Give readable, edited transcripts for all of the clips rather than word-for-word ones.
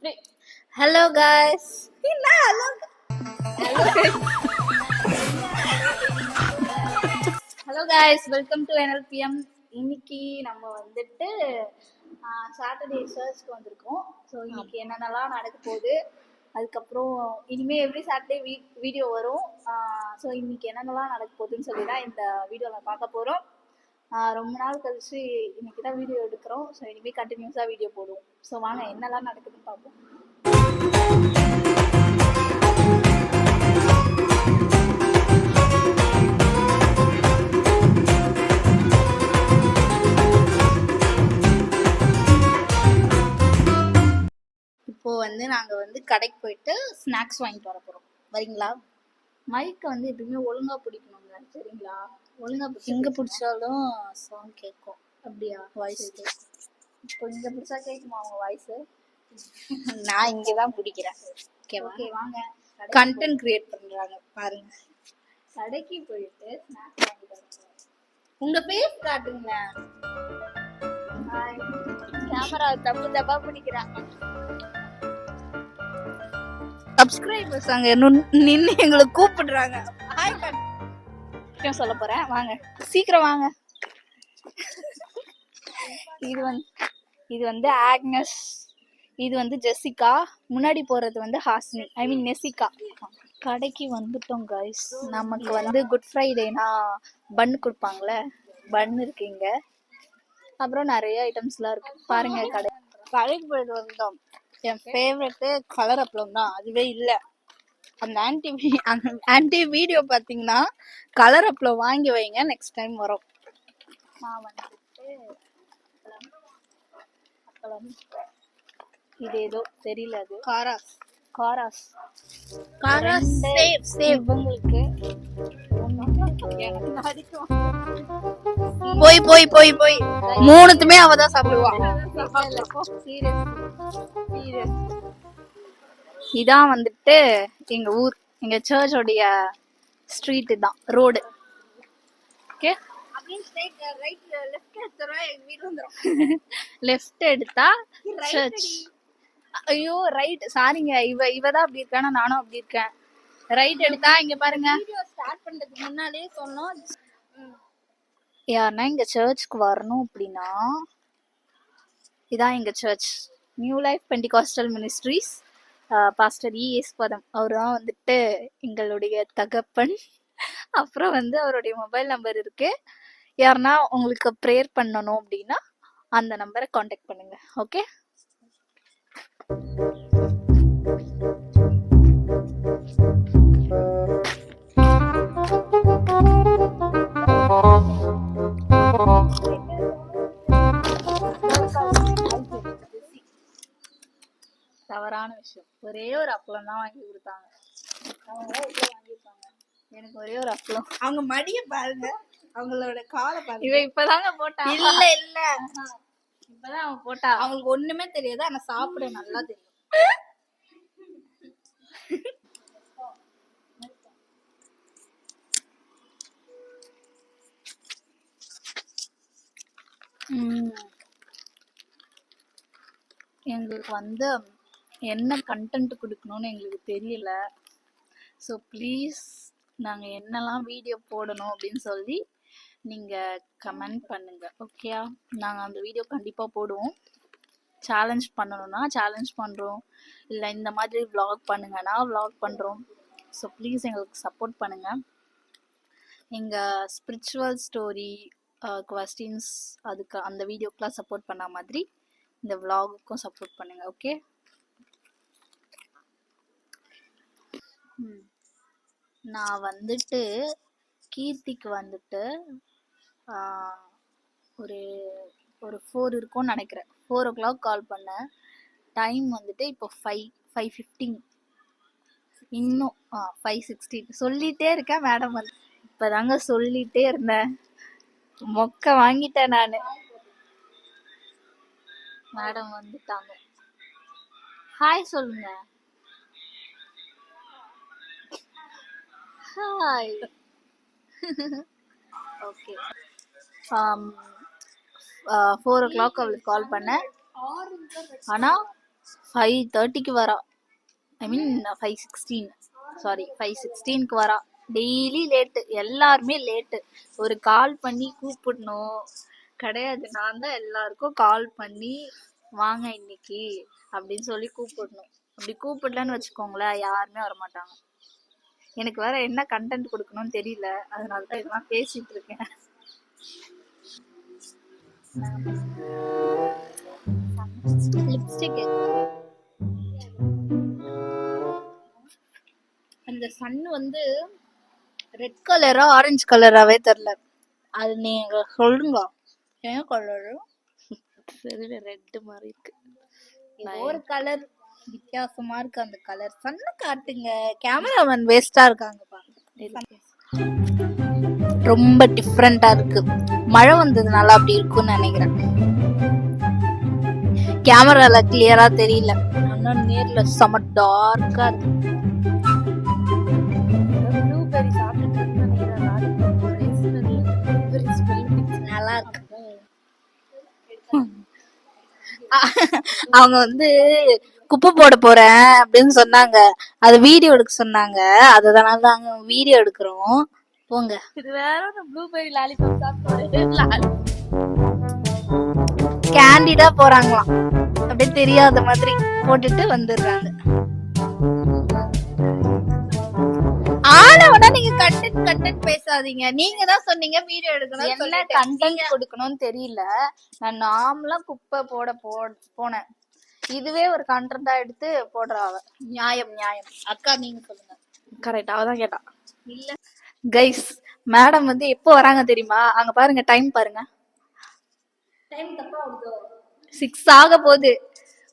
Hello guys. Hello guys, welcome to NLPM. இன்னைக்கு நம்ம வந்துட்டு சாட்டர்டே சர்ச்க்கு வந்திருக்கோம். ஸோ இன்னைக்கு என்னென்னலாம் நடக்க போகுது, அதுக்கப்புறம் இனிமே எவ்ரி சாட்டர்டே வீடியோ வரும். ஸோ இன்னைக்கு என்னென்னலாம் நடக்க போகுதுன்னு சொல்லி தான் இந்த வீடியோவில் பார்க்க போகிறோம். ரொம்ப நாள் கழிச்சு இன்னைக்கு தான் வீடியோ எடுக்கிறோம். ஸோ இனிமேல் கண்டினியூஸாக வீடியோ போடுவோம். ஸோ வாங்க என்னெல்லாம் நடக்குதுன்னு பார்ப்போம். இப்போ வந்து நாங்கள் வந்து கடைக்கு போயிட்டு ஸ்நாக்ஸ் வாங்கிட்டு வர போகிறோம். வரீங்களா? மைக்கை வந்து எப்பயுமே ஒழுங்காக பிடிக்கணுங்க, சரிங்களா? ஒழுங்காக எங்கே பிடிச்சாலும் சவுண்ட் கேட்கும். அப்படியா? வாய்ஸ் இப்போ இங்கே பிடிச்சா கேட்குமா அவங்க வாய்ஸு? நான் இங்கே தான் பிடிக்கிறேன். ஓகே வாங்க. கண்டென்ட் கிரியேட் பண்ணுறாங்க பாருங்க. கடைக்கு போயிட்டு ஸ்நாக்ஸ் வாங்கிட்டு வர. உங்கள் பேஸ் காட்டுங்களேன். கேமரா தப்பு தப்பா பிடிக்கிறாங்க. சப்ஸ்கிரைபர்ஸ் அங்க நின்று எங்களை கூப்பிடுறாங்க. சொல்ல போறேன், வாங்க சீக்கிரம் வாங்க. இது வந்து ஆக்னஸ், இது வந்து ஜெசிகா, முன்னாடி போறது வந்து ஹாஸ்னி, ஐ மீன் நெசிகா. கடைக்கு வந்துட்டோம் கைஸ். நமக்கு வந்து குட் ஃப்ரைடேனா பன் கொடுப்பாங்களே, பன் இருக்கு இங்க. அப்புறம் நிறைய ஐட்டம்ஸ்லாம் இருக்கு பாருங்க. கடைக்கு போயிட்டு வந்தோம். என் ஃபேவரெட்டு கலர் அப்பளம் தான். அதுவே இல்லை. அந்த ஆன்டி வீடியோ பார்த்தீங்கன்னா கலர் அப்பளம் வாங்கி வைங்க, நெக்ஸ்ட் டைம் வரும். நான் வந்துட்டு அப்பளம், இது ஏதோ தெரியல, அது காராஸ் சேவ் உங்களுக்கு போய் மூணுத்துமே அவதான் சாப்பிடுவா. இதான் வந்துட்டு எங்க ஊர், எங்க சர்ச்சோடைய ஸ்ட்ரீட் தான், ரோடு. ஓகே, லெஃப்ட் எடுத்தா சர்ச். ஐயோ ரைட், சாரிங்க. இவதான் அப்படி இருக்கானா, நானும் அப்படி இருக்கேன். ரைட் எடுத்தா இங்க பாருங்க. ஸ்டார்ட் பண்றதுக்கு முன்னாடியே சொன்னோம், யாருன்னா இங்க சர்ச்சுக்கு வரணும் அப்படின்னா இதான் எங்க church, New Life Pentecostal Ministries. Pastor Eswaram அவர் தான் வந்துட்டு எங்களுடைய தகப்பன். அப்புறம் வந்து அவருடைய மொபைல் நம்பர் இருக்கு. யாருன்னா உங்களுக்கு ப்ரேயர் பண்ணணும் அப்படின்னா அந்த நம்பரை காண்டாக்ட் பண்ணுங்க. ஓகே, தவறான விஷயம். ஒரே ஒரு அப்பளம் தான் வாங்கி கொடுத்தாங்க. எனக்கு ஒரே ஒரு அப்பளம். அவங்க மடிய பாருங்க, அவங்களோட காலை பாருங்க. இவ இப்பதாங்க போட்டா. இல்ல இப்பதான் அவன் போட்டா. அவங்களுக்கு ஒண்ணுமே தெரியாது, ஆனா சாப்பிட நல்லா தெரியும். எங்களுக்கு வந்து என்ன கண்டென்ட் கொடுக்கணும்னு எங்களுக்கு தெரியல. ஸோ ப்ளீஸ் நாங்கள் என்னெல்லாம் வீடியோ போடணும் அப்படின்னு சொல்லி நீங்கள் கமெண்ட் பண்ணுங்கள். ஓகே, நாங்கள் அந்த வீடியோ கண்டிப்பாக போடுவோம். சேலஞ்ச் பண்ணணும்னா சேலஞ்ச் பண்ணுறோம், இல்லை இந்த மாதிரி விளாக் பண்ணுங்கன்னா விளாக் பண்ணுறோம். ஸோ ப்ளீஸ் எங்களுக்கு சப்போர்ட் பண்ணுங்கள். எங்கள் ஸ்பிரிச்சுவல் ஸ்டோரி, கொஸ்டின்ஸ், அதுக்கு அந்த வீடியோக்கெலாம் சப்போர்ட் பண்ண மாதிரி இந்த விளாகுக்கும் சப்போர்ட் பண்ணுங்க. ஓகே, நான் வந்துட்டு கீர்த்திக்கு வந்துட்டு ஒரு 4 இருக்கும்னு நினைக்கிறேன், 4 o'clock கால் பண்ணேன். டைம் வந்துட்டு இப்போ 5:15, இன்னும் 5:16 சொல்லிட்டே இருக்கேன். மேடம் வந்து இப்போதாங்க சொல்லிட்டே இருந்தேன், மொக்க வாங்கிட்டேன் நான். மேடம் வந்துட்டாங்க. ஹாய் சொல்லுங்க. ஹாய். ஓகே, 4 o'clock அவளுக்கு கால் பண்ணேன். ஆனால் 5:30க்கு வரா. ஐ மீன் 5:16, சாரி 5:16க்கு வரா. டெய்லி லேட்டு, எல்லாருமே லேட்டு. ஒரு கால் பண்ணி கூப்பிடணும் கிடையாது, நான் தான் எல்லாருக்கும் கால் பண்ணி வாங்க இன்னைக்கு அப்படின்னு சொல்லி கூப்பிடணும். அப்படி கூப்பிடலன்னு வச்சுக்கோங்களேன், யாருமே வரமாட்டாங்க. எனக்கு வேற என்ன கண்டென்ட் கொடுக்கணும்னு தெரியல, அதனால தான் இதெல்லாம் பேசிட்டு இருக்கேன். லிப்ஸ்டிக் அந்த சன் வந்து ரெட் கலரா ஆரஞ்சு கலராவே தெரியல, அது நீங்க சொல்லுங்க என்ன கலரு? தெரியல, ரெட் மாதிரி இருக்கு. ஒரு கலர் வித்தியாசமா இருக்கு அந்த கலர். சன்ன காட்டுங்க, கேமராமேன் வேஸ்டா இருக்காங்கப்பா. ரொம்ப டிஃப்ரெண்டா இருக்கு. மழை வந்ததுனால அப்படி இருக்கும்னு நினைக்கிறேன். கேமரால கிளியரா தெரியல, ஆனா நேர்ல செம டார்க்கா இருக்கு. ப்ளூபெர்ரி சாப்பிட்டு நல்லா இருக்கு. அவங்க வந்து குப்பை போட போறேன் அப்படின்னு சொன்னாங்க, அது வீடியோ எடுக்க சொன்னாங்க, அதனால தாங்க வீடியோ எடுக்கிறோம். போங்க. இது வேற ப்ளூபெர்ரி லாலிபாப் சாப்பிட்டு கேண்டிடா போறாங்களாம், அப்படியே தெரியாத மாதிரி போட்டுட்டு வந்துடுறாங்க. ஆளவனா நீங்க கண்டென்ட் பேசாதீங்க, நீங்க தான் சொன்னீங்க வீடியோ எடுக்கணும். என்ன கண்டென்ட் கொடுக்கணும்னு தெரியல, நான் நார்மலா குப்பை போட போனேன், இதுவே ஒரு கண்டென்ட்டா எடுத்து போடுறாவ. நியாயம் நியாயம். அக்கா நீங்க சொல்லுங்க. கரெக்ட், அவதான் கேட்டா. இல்ல கைஸ், மேடம் வந்து எப்போ வராங்க தெரியுமா? அங்க பாருங்க, டைம் பாருங்க, டைம் தப்பா வருதோ, 6 ஆக போகுது.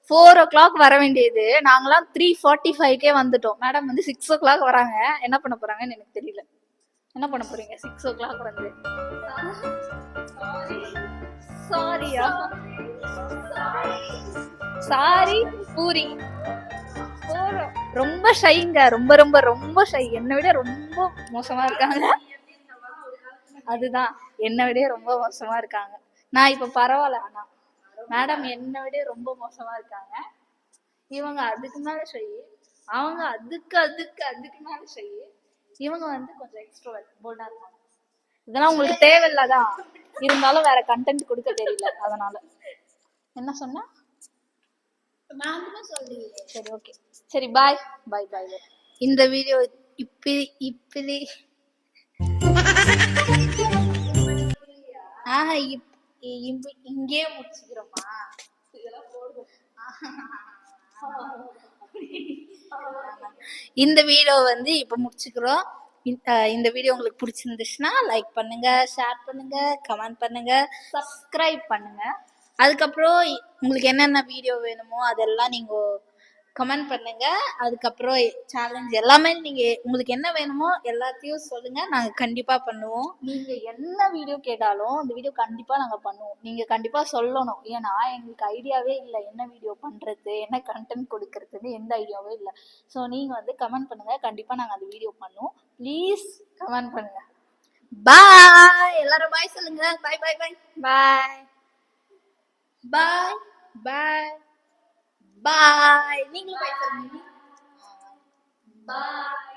4 o'clock வர வேண்டியது, நாங்களாம் 3:45 வந்துட்டோம். மேடம் வந்து 6 o'clock வராங்க. என்ன பண்ண போறாங்கன்னு எனக்கு தெரியல. என்ன பண்ண போறீங்க 6 o'clock வந்து? சாரியா? சாரி பூரி. ரொம்ப ஷைங்க, ரொம்ப ரொம்ப ரொம்ப ஷை, என்னை விட ரொம்ப மோசமா இருக்காங்க. அதுதான், என்னை விட ரொம்ப மோசமா இருக்காங்க. நான் இப்ப பரவாயில்ல, ஆனா மேடம் என்னை விட ரொம்ப மோசமா இருக்காங்க. இவங்க அதுக்கு மேல ஷை, அவங்க அதுக்கு அதுக்கு அதுக்கு மேல ஷை, இவங்க வந்து கொஞ்சம் எக்ஸ்ட்ரோவர்ட், போல்டா இருப்பாங்க. இதெல்லாம் உங்களுக்கு தேவையில்லாதான், இருந்தாலும் வேற கண்டென்ட் கொடுக்க தெரியல, அதனால. என்ன சொன்ன? சரி ஓகே, சரி பாய் பாய் பாய். இந்த வீடியோ இப்படி இங்கே முடிச்சுக்கிறோமா? இந்த வீடியோ வந்து இப்ப முடிச்சுக்கிறோம். இந்த வீடியோ உங்களுக்கு பிடிச்சிருந்துச்சுன்னா லைக் பண்ணுங்க, ஷேர் பண்ணுங்க, கமெண்ட் பண்ணுங்க, சப்ஸ்கிரைப் பண்ணுங்க. அதுக்கப்புறம் உங்களுக்கு என்னென்ன வீடியோ வேணுமோ அதெல்லாம் நீங்க கமெண்ட் பண்ணுங்க. அதுக்கப்புறம் சேலஞ்ச் எல்லாமே நீங்க உங்களுக்கு என்ன வேணுமோ எல்லாத்தையும் சொல்லுங்க, நாங்க கண்டிப்பா பண்ணுவோம். நீங்க என்ன வீடியோ கேட்டாலும் அந்த வீடியோ கண்டிப்பா நாங்க பண்ணுவோம். நீங்க கண்டிப்பா சொல்லணும், ஏன்னா எங்களுக்கு ஐடியாவே இல்லை என்ன வீடியோ பண்றது, என்ன கண்டென்ட் கொடுக்கறதுன்னு எந்த ஐடியாவே இல்லை. ஸோ நீங்க வந்து கமெண்ட் பண்ணுங்க, கண்டிப்பா நாங்க அந்த வீடியோ பண்ணுவோம். ப்ளீஸ் கமெண்ட் பண்ணுங்க. பாய், எல்லாரும் பாய் சொல்லுங்க. பாய் பாய் பாய் பாய் பாய் பாய் பாய். நீங்களும் பாய் சொல்லுங்க. பாய்.